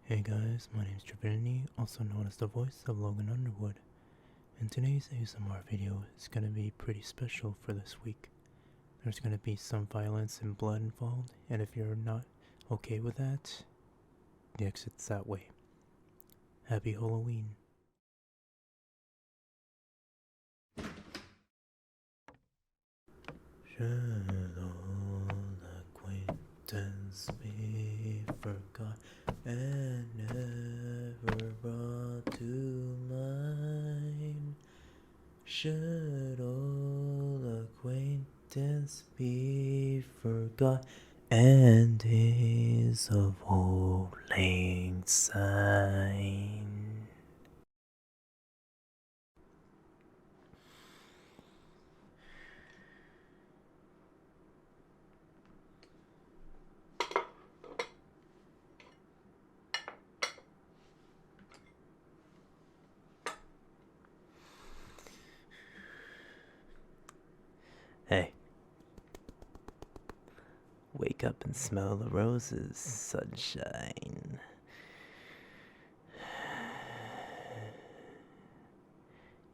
Hey guys, my name is Trinity, also known as the voice of Logan Underwood, and today's ASMR video is going to be pretty special for this week. There's going to be some violence and blood involved, and if you're not okay with that, the exit's that way. Happy Halloween. Should old acquaintance be forgot and never brought to mind? Should old acquaintance be forgot and days of old lang syne? Hey, wake up and smell the roses, sunshine.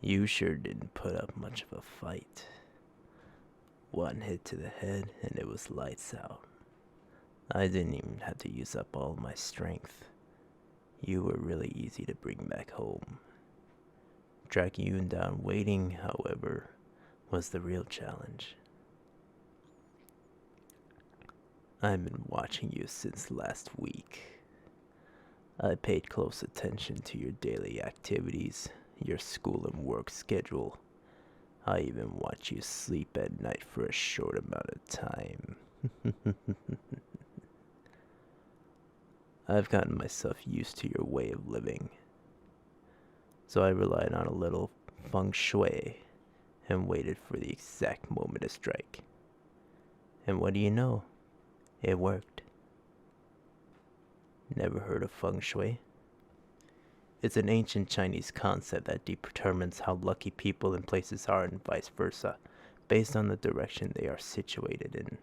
You sure didn't put up much of a fight. One hit to the head and it was lights out. I didn't even have to use up all my strength. You were really easy to bring back home. Tracking you down waiting, however, was the real challenge. I've been watching you since last week. I paid close attention to your daily activities, your school and work schedule. I even watch you sleep at night for a short amount of time. I've gotten myself used to your way of living. So I relied on a little feng shui and waited for the exact moment to strike. And what do you know? It worked. Never heard of feng shui? It's an ancient Chinese concept that determines how lucky people and places are and vice versa, based on the direction they are situated in.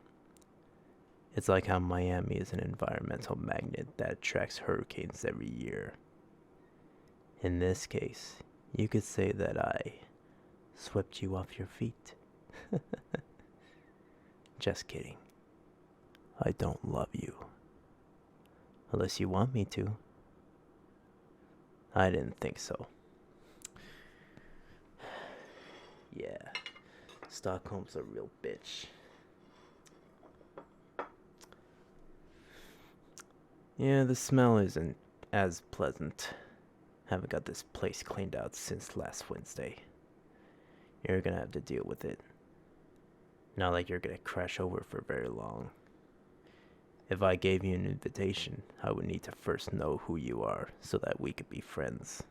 It's like how Miami is an environmental magnet that attracts hurricanes every year. In this case, you could say that I swept you off your feet. Just kidding. I don't love you. Unless you want me to. I didn't think so. Yeah, Stockholm's a real bitch. Yeah, the smell isn't as pleasant. Haven't got this place cleaned out since last Wednesday. You're gonna have to deal with it. Not like you're gonna crash over for very long. If I gave you an invitation, I would need to first know who you are so that we could be friends.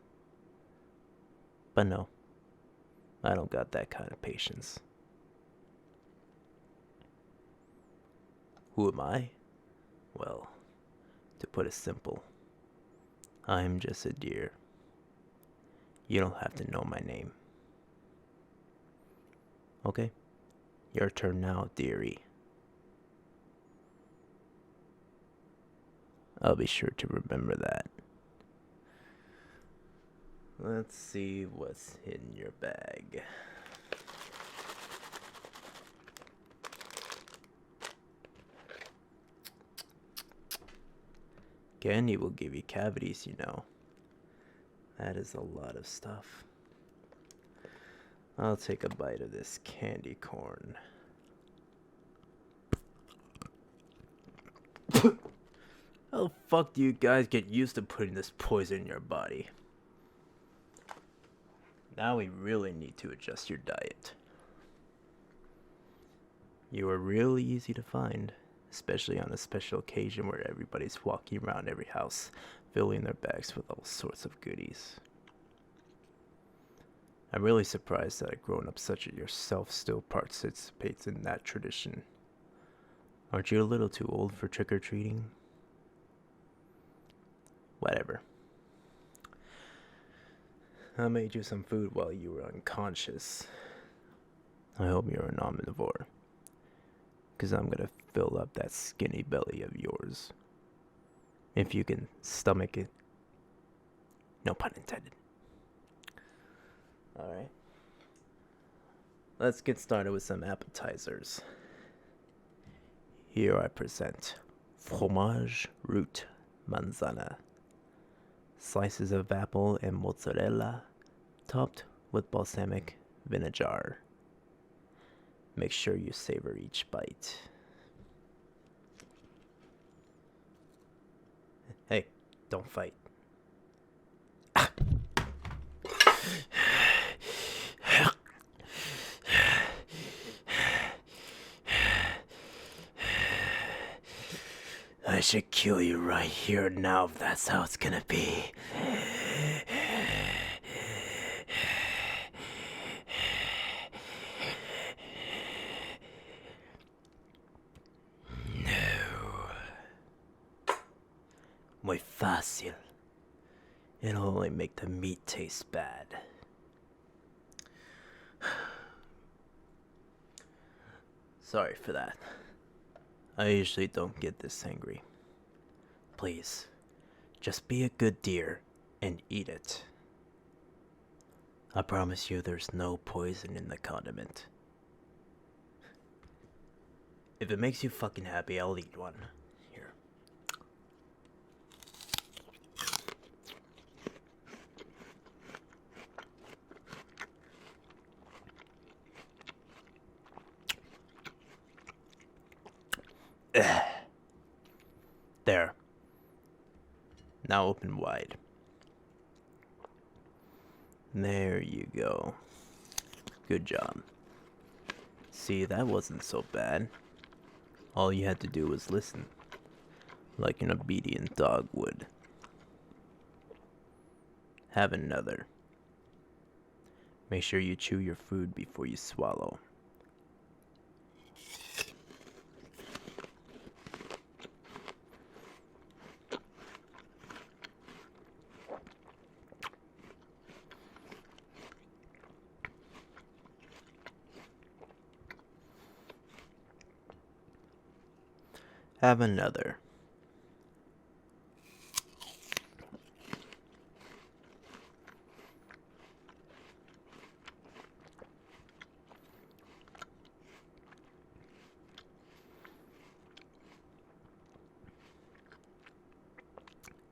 But no, I don't got that kind of patience. Who am I? Well, to put it simple, I'm just a deer. You don't have to know my name. Okay, your turn now, dearie. I'll be sure to remember that. Let's see what's in your bag. Candy will give you cavities, you know. That is a lot of stuff. I'll take a bite of this candy corn. How the fuck do you guys get used to putting this poison in your body? Now we really need to adjust your diet. You are really easy to find, especially on a special occasion where everybody's walking around every house, filling their bags with all sorts of goodies. I'm really surprised that a grown-up such as yourself still participates in that tradition. Aren't you a little too old for trick-or-treating? Whatever. I made you some food while you were unconscious. I hope you're an omnivore, 'cause I'm gonna fill up that skinny belly of yours. If you can stomach it. No pun intended. Alright. Let's get started with some appetizers. Here I present fromage root manzana. Slices of apple and mozzarella topped with balsamic vinegar. Make sure you savor each bite. Hey, don't fight. I should kill you right here and now if that's how it's gonna be. No. Muy fácil. It'll only make the meat taste bad. Sorry for that. I usually don't get this angry. Please, just be a good deer and eat it. I promise you there's no poison in the condiment. If it makes you fucking happy, I'll eat one. Here. There. Now open wide. There you go. Good job. See, that wasn't so bad. All you had to do was listen, like an obedient dog would. Have another. Make sure you chew your food before you swallow. Have another.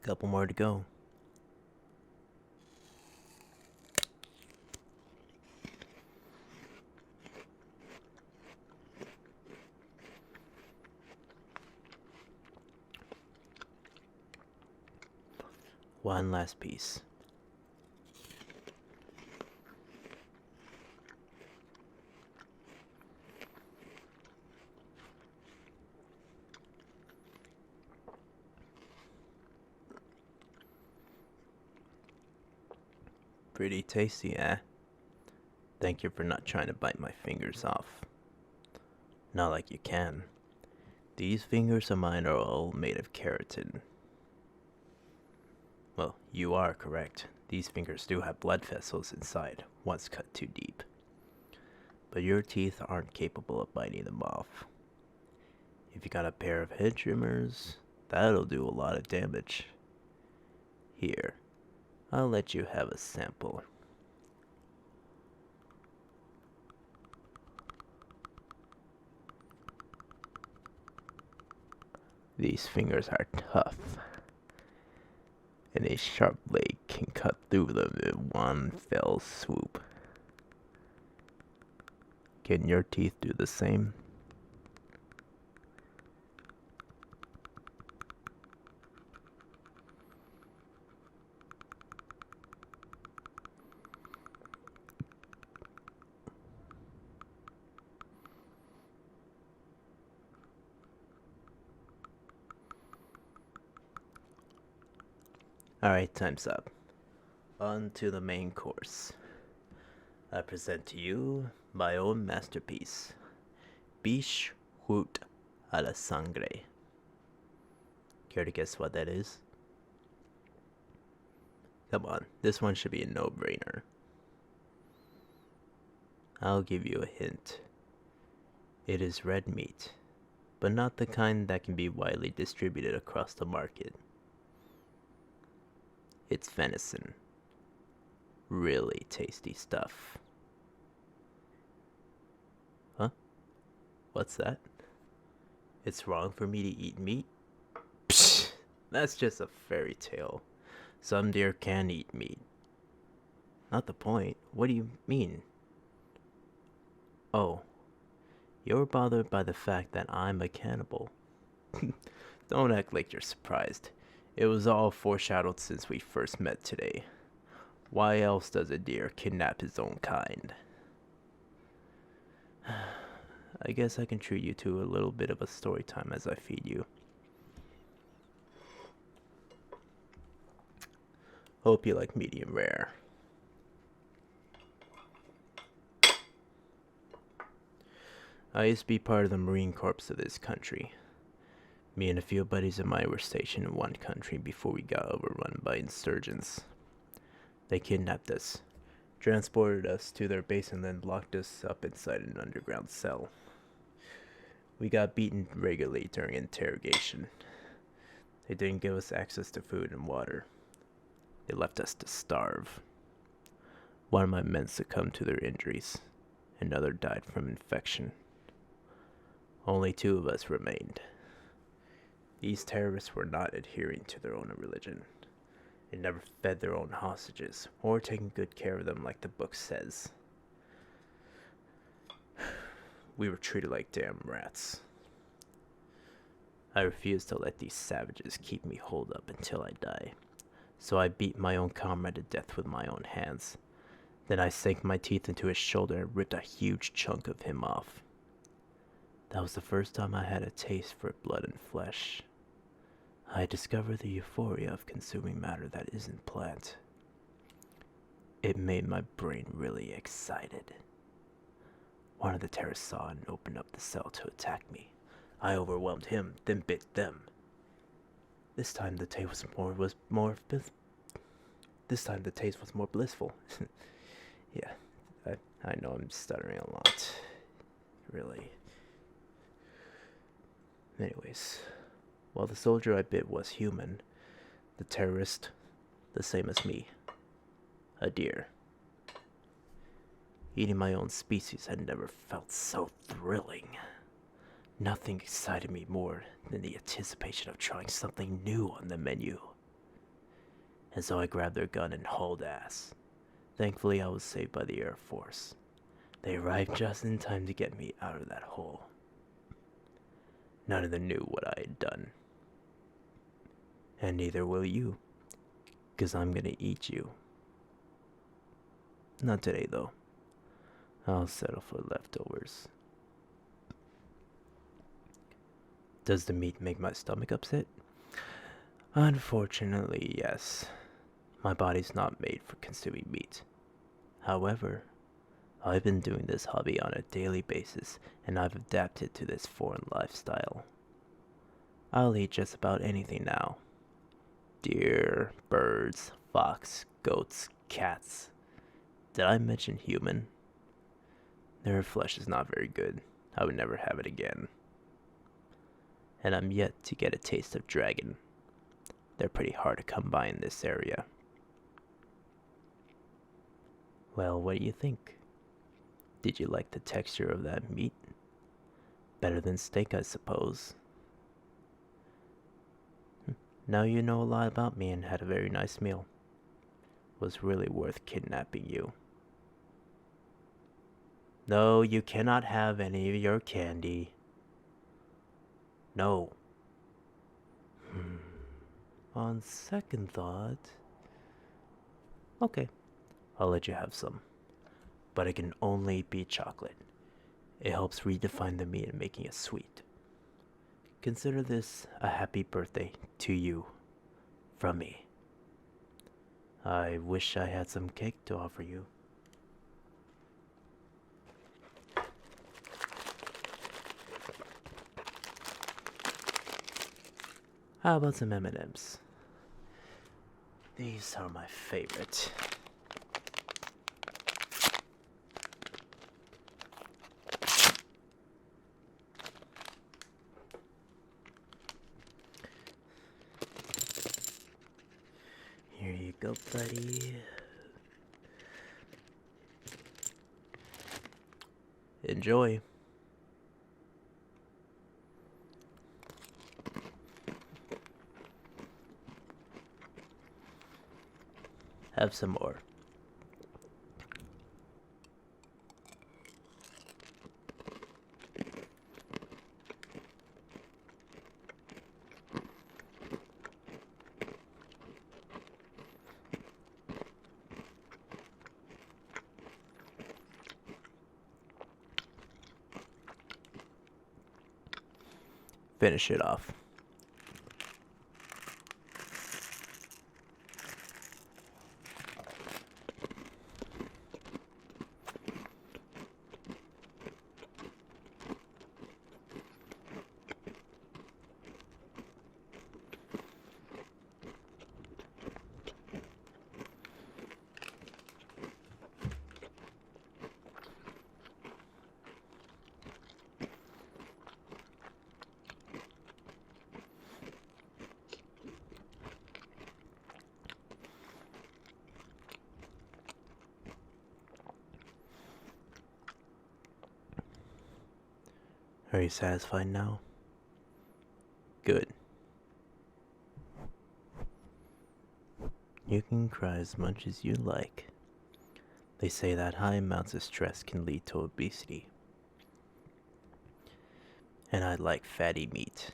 Couple more to go. One last piece. Pretty tasty, eh? Thank you for not trying to bite my fingers off. Not like you can. These fingers of mine are all made of keratin. Well, you are correct. These fingers do have blood vessels inside, once cut too deep. But your teeth aren't capable of biting them off. If you got a pair of head trimmers, that'll do a lot of damage. Here, I'll let you have a sample. These fingers are tough, and a sharp blade can cut through them in one fell swoop. Can your teeth do the same? Alright, time's up. On to the main course. I present to you my own masterpiece, Biche Root a la Sangre. Care to guess what that is? Come on, this one should be a no-brainer. I'll give you a hint. It is red meat, but not the kind that can be widely distributed across the market. It's venison. Really tasty stuff. Huh? What's that? It's wrong for me to eat meat? Psh, that's just a fairy tale. Some deer can eat meat. Not the point. What do you mean? Oh, you're bothered by the fact that I'm a cannibal. Don't act like you're surprised. It was all foreshadowed since we first met today. Why else does a deer kidnap his own kind? I guess I can treat you to a little bit of a story time as I feed you. Hope you like medium rare. I used to be part of the Marine Corps of this country. Me and a few buddies of mine were stationed in one country before we got overrun by insurgents. They kidnapped us, transported us to their base, and then locked us up inside an underground cell. We got beaten regularly during interrogation. They didn't give us access to food and water. They left us to starve. One of my men succumbed to their injuries. Another died from infection. Only 2 of us remained. These terrorists were not adhering to their own religion. They never fed their own hostages, or taken good care of them like the book says. We were treated like damn rats. I refused to let these savages keep me holed up until I die. So I beat my own comrade to death with my own hands. Then I sank my teeth into his shoulder and ripped a huge chunk of him off. That was the first time I had a taste for blood and flesh. I discovered the euphoria of consuming matter that isn't plant. It made my brain really excited. One of the terrorists saw and opened up the cell to attack me. I overwhelmed him, then bit them. This time the taste was more blissful. Yeah, I know I'm stuttering a lot. Really. Anyways, while the soldier I bit was human, the terrorist, the same as me, a deer. Eating my own species had never felt so thrilling. Nothing excited me more than the anticipation of trying something new on the menu. And so I grabbed their gun and hauled ass. Thankfully, I was saved by the Air Force. They arrived just in time to get me out of that hole. None of them knew what I had done. And neither will you, 'cause I'm gonna eat you. Not today, though. I'll settle for leftovers. Does the meat make my stomach upset? Unfortunately, yes. My body's not made for consuming meat. However, I've been doing this hobby on a daily basis, and I've adapted to this foreign lifestyle. I'll eat just about anything now. Deer, birds, fox, goats, cats. Did I mention human? Their flesh is not very good. I would never have it again. And I'm yet to get a taste of dragon. They're pretty hard to come by in this area. Well, what do you think? Did you like the texture of that meat? Better than steak, I suppose. Now you know a lot about me and had a very nice meal. Was really worth kidnapping you. No, you cannot have any of your candy. No. On second thought... Okay, I'll let you have some. But it can only be chocolate. It helps redefine the meat and making it sweet. Consider this a happy birthday to you, from me. I wish I had some cake to offer you. How about some M&Ms? These are my favorite. Here you go, buddy. Enjoy. Have some more. Finish it off. Are you satisfied now? Good. You can cry as much as you like. They say that high amounts of stress can lead to obesity. And I like fatty meat.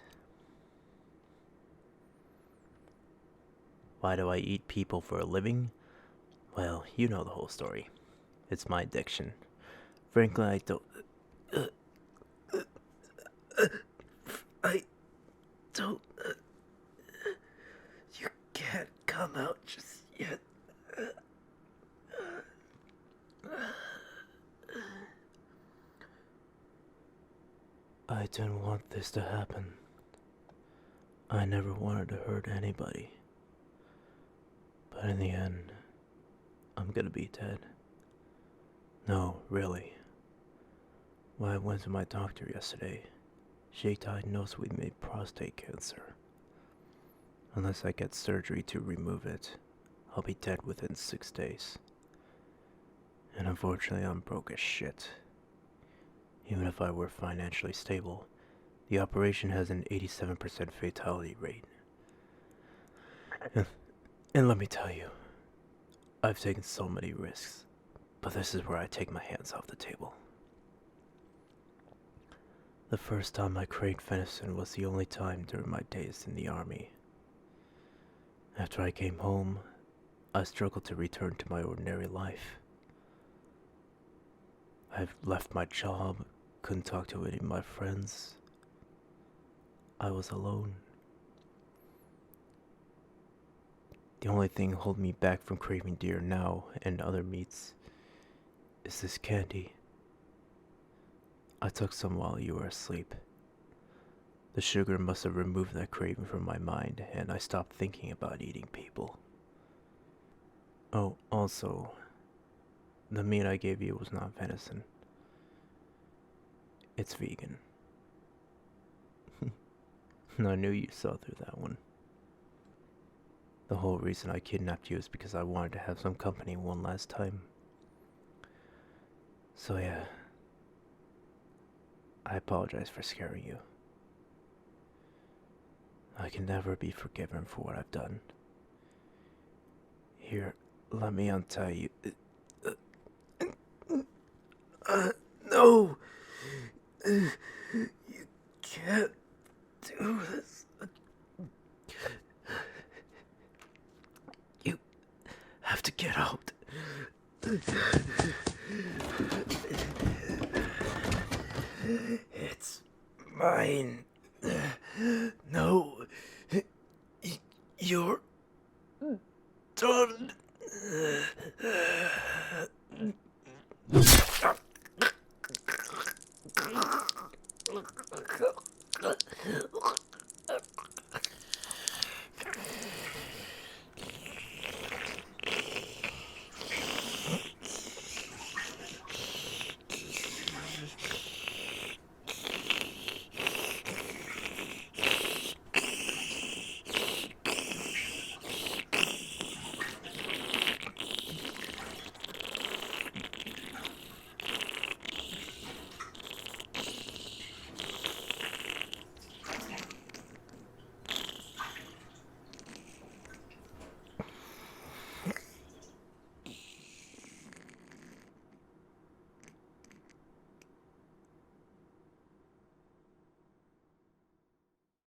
Why do I eat people for a living? Well, you know the whole story. It's my addiction. Frankly, I don't... You can't come out just yet. I didn't want this to happen. I never wanted to hurt anybody. But in the end, I'm gonna be dead. No, really. When I went to my doctor yesterday, she diagnosed with me prostate cancer. Unless I get surgery to remove it, I'll be dead within 6 days. And unfortunately, I'm broke as shit. Even if I were financially stable, the operation has an 87% fatality rate. And let me tell you, I've taken so many risks, but this is where I take my hands off the table. The first time I craved venison was the only time during my days in the army. After I came home, I struggled to return to my ordinary life. I've left my job, couldn't talk to any of my friends. I was alone. The only thing holding me back from craving deer now and other meats is this candy. I took some while you were asleep. The sugar must have removed that craving from my mind, and I stopped thinking about eating people. Oh, also, the meat I gave you was not venison. It's vegan. I knew you saw through that one. The whole reason I kidnapped you is because I wanted to have some company one last time. So yeah, I apologize for scaring you. I can never be forgiven for what I've done. Here, let me untie you. No! You can't do this. You have to get out. It's mine. No. You're done.